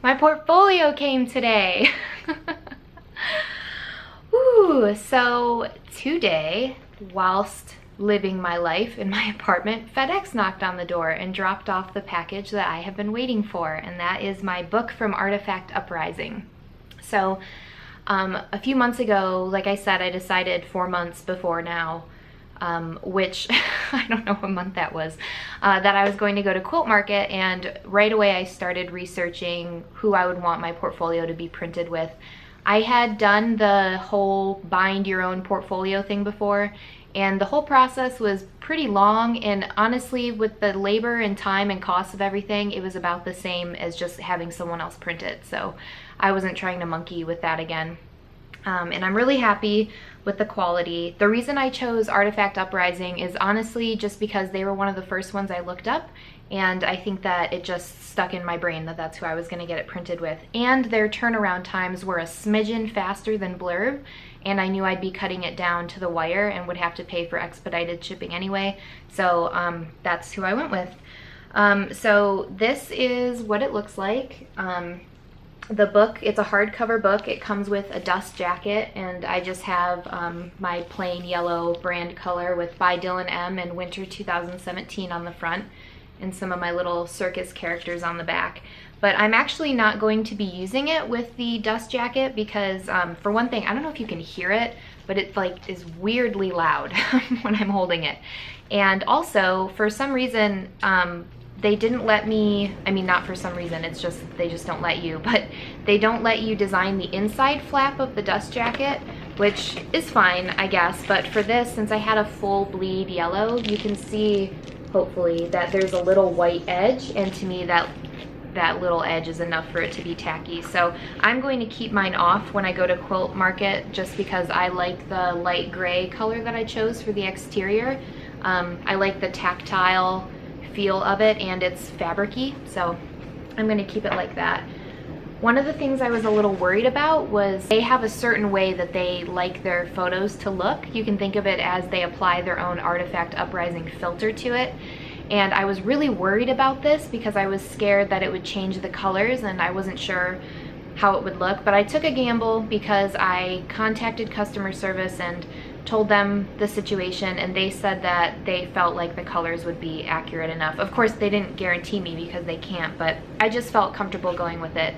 My portfolio came today. Ooh, so today, whilst living my life in my apartment, FedEx knocked on the door and dropped off the package that I have been waiting for, and that is my book from Artifact Uprising. So a few months ago, like I said, I decided 4 months before now, which I don't know what month that was, that I was going to go to Quilt Market, and right away I started researching who I would want my portfolio to be printed with. I had done the whole bind your own portfolio thing before, and the whole process was pretty long, and honestly, with the labor and time and cost of everything, it was about the same as just having someone else print it, so I wasn't trying to monkey with that again. And I'm really happy with the quality. The reason I chose Artifact Uprising is honestly just because they were one of the first ones I looked up, and I think that it just stuck in my brain that that's who I was going to get it printed with. And their turnaround times were a smidgen faster than Blurb, and I knew I'd be cutting it down to the wire and would have to pay for expedited shipping anyway, so that's who I went with. So this is what it looks like. The book, it's a hardcover book. It comes with a dust jacket, and I just have my plain yellow brand color with by Dylan M and Winter 2017 on the front, and some of my little circus characters on the back. But I'm actually not going to be using it with the dust jacket because, for one thing, I don't know if you can hear it, but it like is weirdly loud when I'm holding it. And also, for some reason, they didn't let me, I mean, not for some reason, it's just, they just don't let you, but they don't let you design the inside flap of the dust jacket, which is fine, I guess, but for this, since I had a full bleed yellow, you can see, hopefully, that there's a little white edge, and to me, that little edge is enough for it to be tacky. So I'm going to keep mine off when I go to Quilt Market, just because I like the light gray color that I chose for the exterior. I like the tactile feel of it, and it's fabric-y, so I'm going to keep it like that. One of the things I was a little worried about was they have a certain way that they like their photos to look. You can think of it as they apply their own Artifact Uprising filter to it, and I was really worried about this because I was scared that it would change the colors and I wasn't sure how it would look, but I took a gamble because I contacted customer service and told them the situation, and they said that they felt like the colors would be accurate enough. Of course, they didn't guarantee me because they can't, but I just felt comfortable going with it.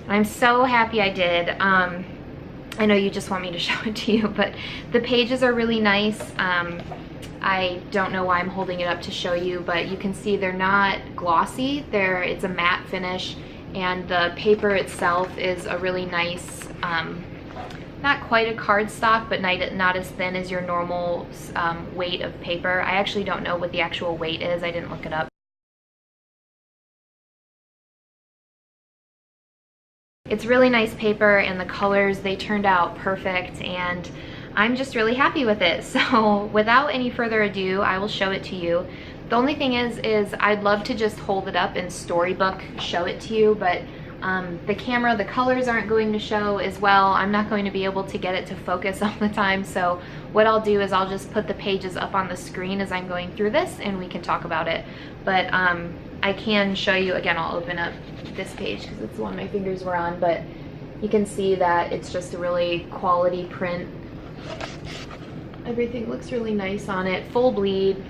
And I'm so happy I did. I know you just want me to show it to you, but the pages are really nice. I don't know why I'm holding it up to show you, but you can see they're not glossy. It's a matte finish, and the paper itself is a really nice, not quite a cardstock, but not as thin as your normal weight of paper. I actually don't know what the actual weight is. I didn't look it up. It's really nice paper, and the colors, they turned out perfect, and I'm just really happy with it. So without any further ado, I will show it to you. The only thing is I'd love to just hold it up and storybook show it to you, but the camera, the colors aren't going to show as well. I'm not going to be able to get it to focus all the time, so what I'll do is I'll just put the pages up on the screen as I'm going through this, and we can talk about it. But I can show you, again, I'll open up this page because it's the one my fingers were on, but you can see that it's just a really quality print. Everything looks really nice on it. Full bleed,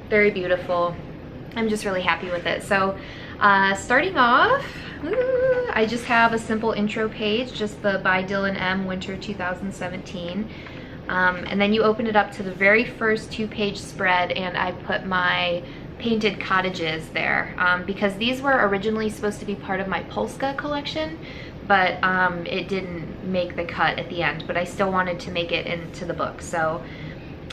very beautiful. I'm just really happy with it. So starting off, I just have a simple intro page, just the by Dylan M Winter 2017. And then you open it up to the very first 2-page spread, and I put my painted cottages there because these were originally supposed to be part of my Polska collection, but it didn't make the cut at the end, but I still wanted to make it into the book. So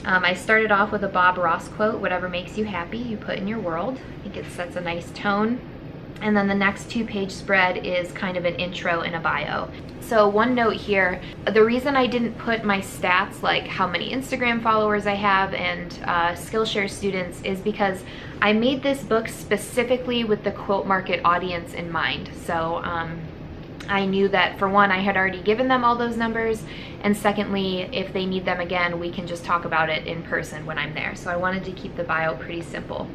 I started off with a Bob Ross quote, "Whatever makes you happy, you put in your world." I think it sets a nice tone. And then the next 2-page spread is kind of an intro and a bio. So one note here, the reason I didn't put my stats, like how many Instagram followers I have and Skillshare students, is because I made this book specifically with the Quilt Market audience in mind. So I knew that, for one, I had already given them all those numbers, and secondly, if they need them again, we can just talk about it in person when I'm there. So I wanted to keep the bio pretty simple.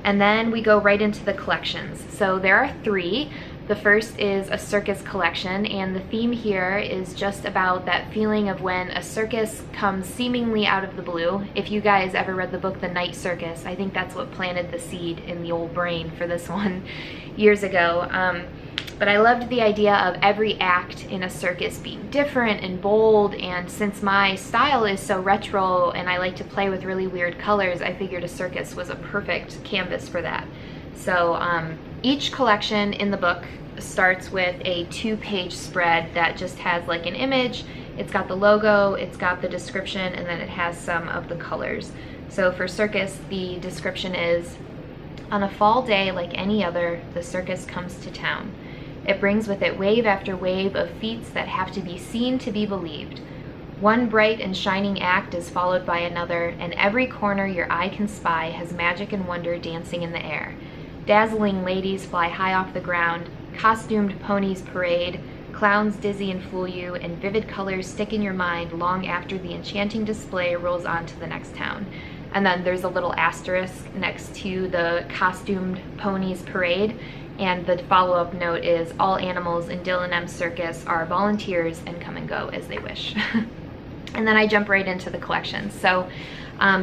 And then we go right into the collections. So there are 3. The first is a circus collection, and the theme here is just about that feeling of when a circus comes seemingly out of the blue. If you guys ever read the book The Night Circus, I think that's what planted the seed in the old brain for this one years ago. But I loved the idea of every act in a circus being different and bold, and since my style is so retro and I like to play with really weird colors, I figured a circus was a perfect canvas for that. So each collection in the book starts with a 2-page spread that just has like an image. It's got the logo, it's got the description, and then it has some of the colors. So for circus, the description is, "On a fall day like any other, the circus comes to town. It brings with it wave after wave of feats that have to be seen to be believed. One bright and shining act is followed by another, and every corner your eye can spy has magic and wonder dancing in the air. Dazzling ladies fly high off the ground, costumed ponies parade, clowns dizzy and fool you, and vivid colors stick in your mind long after the enchanting display rolls on to the next town." And then there's a little asterisk next to the costumed ponies parade, and the follow-up note is, "All animals in Dylan M. Circus are volunteers and come and go as they wish." And then I jump right into the collections. So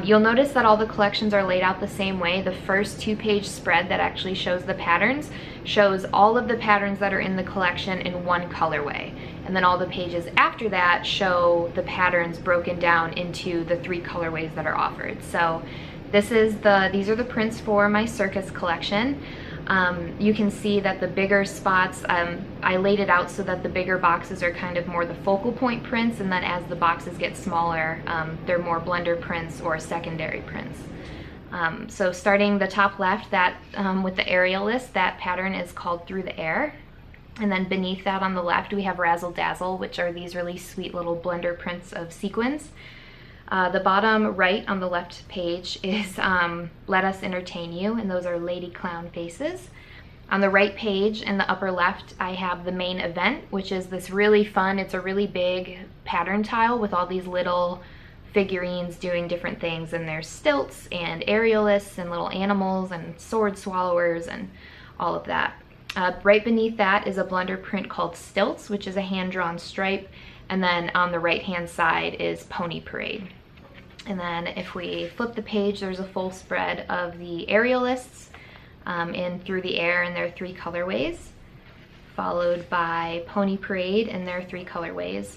you'll notice that all the collections are laid out the same way. The first 2-page spread that actually shows the patterns shows all of the patterns that are in the collection in one colorway. And then all the pages after that show the patterns broken down into the 3 colorways that are offered. So these are the prints for my circus collection. You can see that the bigger spots, I laid it out so that the bigger boxes are kind of more the focal point prints, and then as the boxes get smaller, they're more blender prints or secondary prints. So starting the top left, that with the aerial list, that pattern is called Through the Air. And then beneath that on the left, we have Razzle Dazzle, which are these really sweet little blender prints of sequins. The bottom right on the left page is Let Us Entertain You, and those are lady clown faces. On the right page in the upper left, I have the main event, which is this really fun, it's a really big pattern tile with all these little figurines doing different things, and there's stilts and aerialists and little animals and sword swallowers and all of that. Right beneath that is a blender print called Stilts, which is a hand-drawn stripe, and then on the right-hand side is Pony Parade. And then if we flip the page, there's a full spread of the aerialists in Through the Air in their 3 colorways, followed by Pony Parade in their 3 colorways.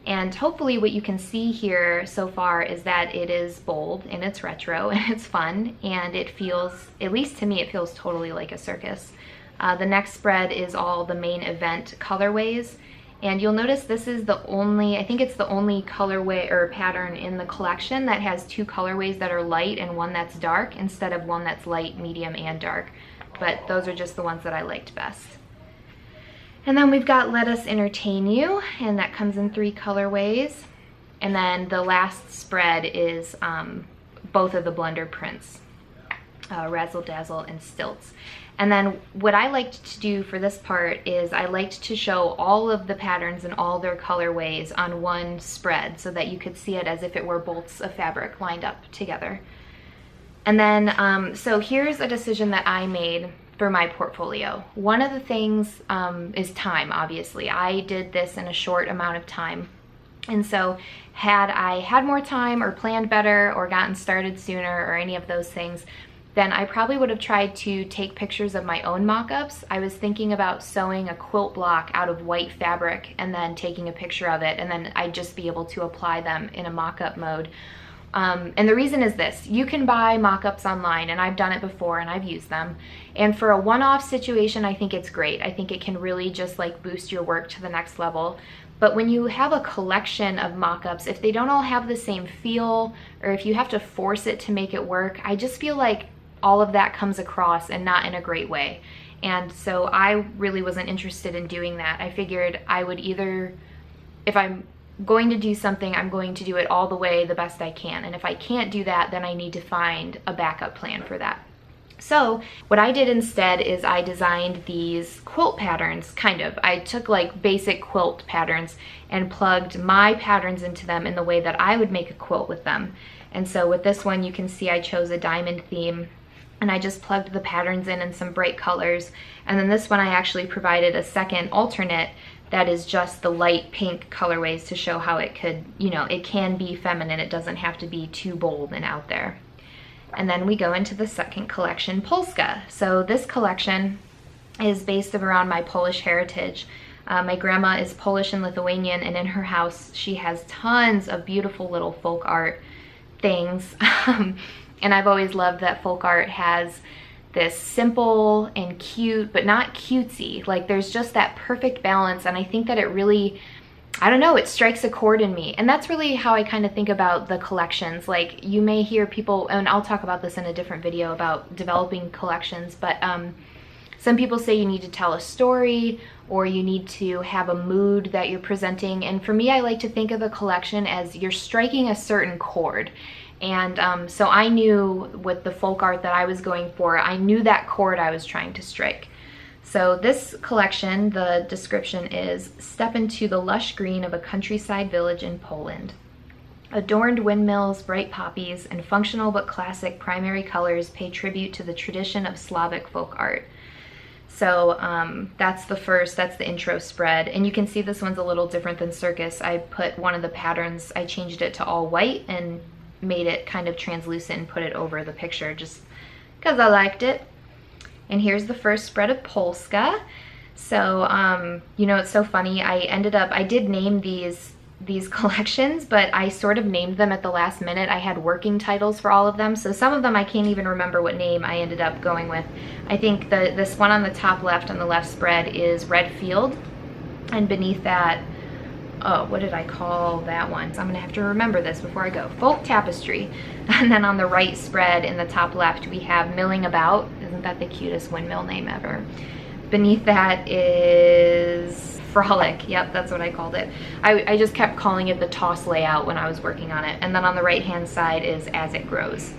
And hopefully what you can see here so far is that it is bold and it's retro and it's fun, and it feels, at least to me, it feels totally like a circus. The next spread is all the main event colorways. And you'll notice this is the only, I think it's the only colorway or pattern in the collection that has 2 colorways that are light and one that's dark, instead of one that's light, medium, and dark. But those are just the ones that I liked best. And then we've got Let Us Entertain You, and that comes in 3 colorways. And then the last spread is both of the blender prints, Razzle Dazzle and Stilts. And then what I liked to do for this part is I liked to show all of the patterns and all their colorways on one spread so that you could see it as if it were bolts of fabric lined up together. And then, so here's a decision that I made for my portfolio. One of the things is time, obviously. I did this in a short amount of time. And so had I had more time or planned better or gotten started sooner or any of those things, then I probably would have tried to take pictures of my own mock-ups. I was thinking about sewing a quilt block out of white fabric and then taking a picture of it, and then I'd just be able to apply them in a mock-up mode. And the reason is this: you can buy mock-ups online, and I've done it before and I've used them. And for a one-off situation, I think it's great. I think it can really just like boost your work to the next level. But when you have a collection of mock-ups, if they don't all have the same feel, or if you have to force it to make it work, I just feel like all of that comes across and not in a great way. And so I really wasn't interested in doing that. I figured I would either, if I'm going to do something, I'm going to do it all the way the best I can. And if I can't do that, then I need to find a backup plan for that. So what I did instead is I designed these quilt patterns, kind of. I took like basic quilt patterns and plugged my patterns into them in the way that I would make a quilt with them. And so with this one, you can see I chose a diamond theme and I just plugged the patterns in some bright colors. And then this one I actually provided a second alternate that is just the light pink colorways to show how it could, you know, it can be feminine. It doesn't have to be too bold and out there. And then we go into the second collection, Polska. So this collection is based around my Polish heritage. My grandma is Polish and Lithuanian, and in her house she has tons of beautiful little folk art things. And I've always loved that folk art has this simple and cute, but not cutesy. Like there's just that perfect balance, and I think that it really, I don't know, it strikes a chord in me. And that's really how I kind of think about the collections. Like you may hear people, and I'll talk about this in a different video about developing collections, but some people say you need to tell a story or you need to have a mood that you're presenting. And for me, I like to think of a collection as you're striking a certain chord. And so I knew with the folk art that I was going for, I knew that chord I was trying to strike. So this collection, the description is, step into the lush green of a countryside village in Poland. Adorned windmills, bright poppies, and functional but classic primary colors pay tribute to the tradition of Slavic folk art. So that's the intro spread. And you can see this one's a little different than Circus. I put one of the patterns, I changed it to all white and made it kind of translucent and put it over the picture just because I liked it. And here's the first spread of Polska. So, you know, it's so funny. I did name these collections, but I sort of named them at the last minute. I had working titles for all of them. So some of them I can't even remember what name I ended up going with. I think this one on the top left, on the left spread, is Red Field. And beneath that, oh, what did I call that one? So I'm gonna have to remember this before I go. Folk Tapestry. And then on the right spread in the top left, we have Milling About. Isn't that the cutest windmill name ever? Beneath that is Frolic. Yep, that's what I called it. I just kept calling it the toss layout when I was working on it. And then on the right hand side is As It Grows.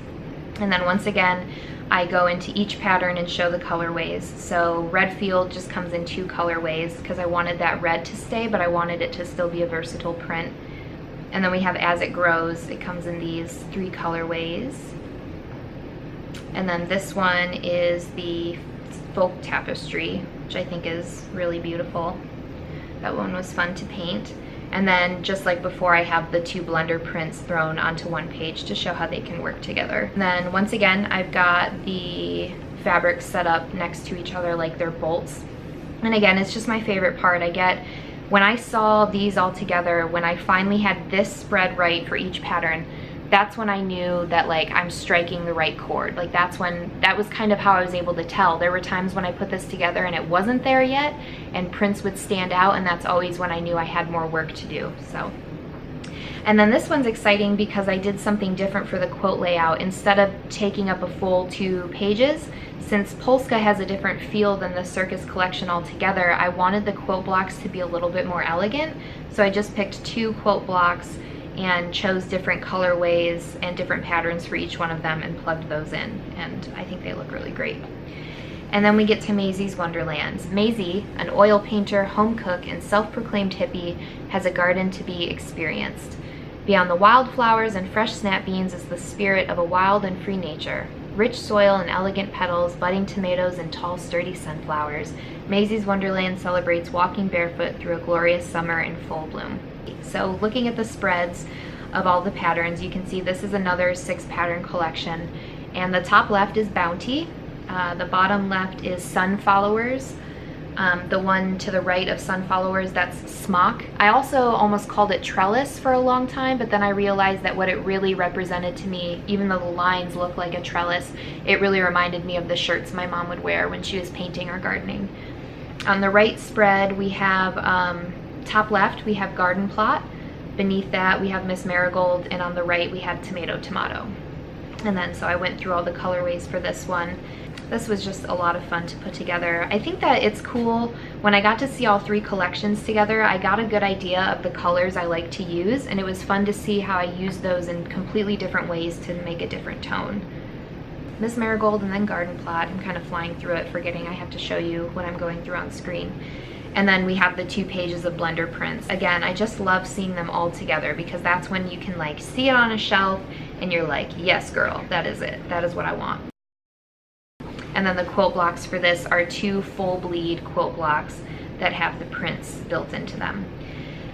And then once again, I go into each pattern and show the colorways. So Red Field just comes in 2 colorways because I wanted that red to stay, but I wanted it to still be a versatile print. And then we have As It Grows. It comes in these 3 colorways. And then this one is the Folk Tapestry, which I think is really beautiful. That one was fun to paint. And then just like before, I have the 2 blender prints thrown onto one page to show how they can work together. And then once again, I've got the fabrics set up next to each other like they're bolts. And again, it's just my favorite part. When I saw these all together, when I finally had this spread right for each pattern, that's when I knew that like I'm striking the right chord. Like that was kind of how I was able to tell. There were times when I put this together and it wasn't there yet and prints would stand out, and that's always when I knew I had more work to do. So, and then this one's exciting because I did something different for the quilt layout. Instead of taking up a full 2 pages, since Polska has a different feel than the Circus collection altogether, I wanted the quilt blocks to be a little bit more elegant. So I just picked 2 quilt blocks and chose different colorways and different patterns for each one of them and plugged those in, and I think they look really great. And then we get to Maisie's Wonderlands. Maisie, an oil painter, home cook, and self-proclaimed hippie, has a garden to be experienced. Beyond the wildflowers and fresh snap beans is the spirit of a wild and free nature. Rich soil and elegant petals, budding tomatoes, and tall, sturdy sunflowers. Maisie's Wonderland celebrates walking barefoot through a glorious summer in full bloom. So looking at the spreads of all the patterns, you can see this is another 6 pattern collection. And the top left is Bounty. The bottom left is Sun Followers. The one to the right of Sun Followers, that's Smock. I also almost called it Trellis for a long time, but then I realized that what it really represented to me, even though the lines look like a trellis, it really reminded me of the shirts my mom would wear when she was painting or gardening. On the right spread, we have, top left, we have Garden Plot. Beneath that, we have Miss Marigold, and on the right, we have Tomato. And then, so I went through all the colorways for this one. This was just a lot of fun to put together. I think that it's cool, when I got to see all 3 collections together, I got a good idea of the colors I like to use, and it was fun to see how I use those in completely different ways to make a different tone. Miss Marigold and then Garden Plot. I'm kind of flying through it, forgetting I have to show you what I'm going through on screen. And then we have the 2 pages of blender prints. Again, I just love seeing them all together because that's when you can like see it on a shelf and you're like, yes girl, that is it. That is what I want. And then the quilt blocks for this are 2 full bleed quilt blocks that have the prints built into them.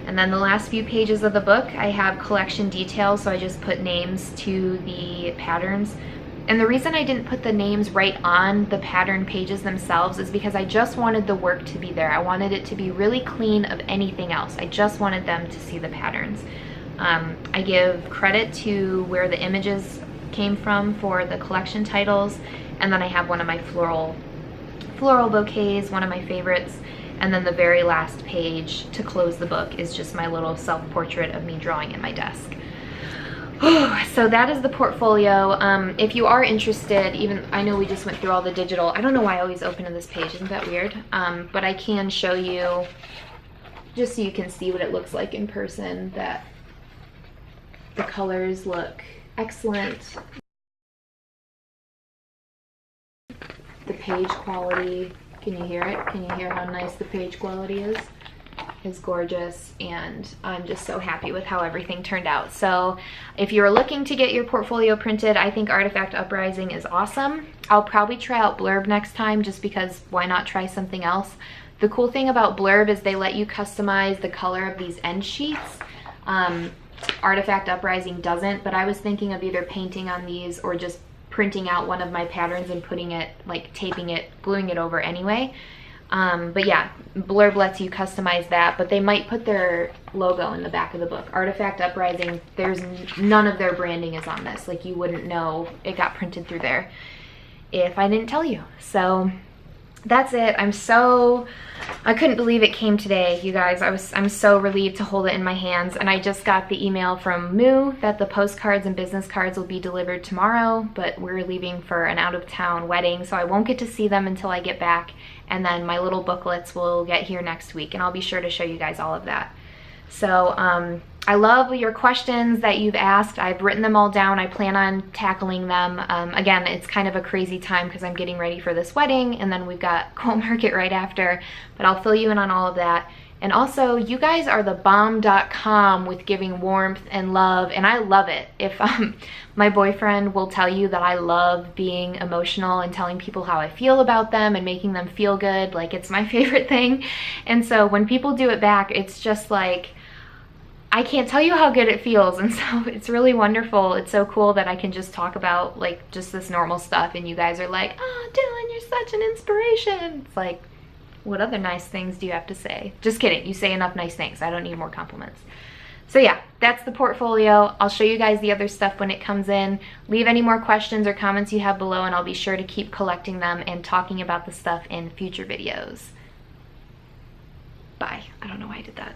And then the last few pages of the book, I have collection details, so I just put names to the patterns. And the reason I didn't put the names right on the pattern pages themselves is because I just wanted the work to be there. I wanted it to be really clean of anything else. I just wanted them to see the patterns. I give credit to where the images came from for the collection titles, and then I have one of my floral bouquets, one of my favorites. And then the very last page to close the book is just my little self-portrait of me drawing at my desk. So that is the portfolio. If you are interested, even I know we just went through all the digital. I don't know why I always open to this page. Isn't that weird? But I can show you, just so you can see what it looks like in person, that the colors look excellent. The page quality, can you hear it? Can you hear how nice the page quality is? Is gorgeous, and I'm just so happy with how everything turned out. So if you're looking to get your portfolio printed, I think Artifact Uprising is awesome. I'll probably try out Blurb next time, just because why not try something else? The cool thing about Blurb is they let you customize the color of these end sheets. Artifact Uprising doesn't, but I was thinking of either painting on these or just printing out one of my patterns and putting it, like taping it, gluing it over anyway. But yeah, Blurb lets you customize that, but they might put their logo in the back of the book. Artifact Uprising, there's none of their branding is on this. Like, you wouldn't know it got printed through there if I didn't tell you. So that's it. I couldn't believe it came today, you guys. I'm so relieved to hold it in my hands, and I just got the email from Moo that the postcards and business cards will be delivered tomorrow, but we're leaving for an out-of-town wedding, so I won't get to see them until I get back, and then my little booklets will get here next week, and I'll be sure to show you guys all of that. So I love your questions that you've asked. I've written them all down. I plan on tackling them. Again, it's kind of a crazy time because I'm getting ready for this wedding, and then we've got Quilt Market right after, but I'll fill you in on all of that. And also, you guys are the bomb.com with giving warmth and love, and I love it. If my boyfriend will tell you that I love being emotional and telling people how I feel about them and making them feel good, like, it's my favorite thing. And so when people do it back, it's just like, I can't tell you how good it feels, and so it's really wonderful. It's so cool that I can just talk about, like, just this normal stuff, and you guys are like, oh, Dylan, you're such an inspiration. It's like, what other nice things do you have to say? Just kidding, you say enough nice things. I don't need more compliments. So yeah, that's the portfolio. I'll show you guys the other stuff when it comes in. Leave any more questions or comments you have below, and I'll be sure to keep collecting them and talking about the stuff in future videos. Bye. I don't know why I did that.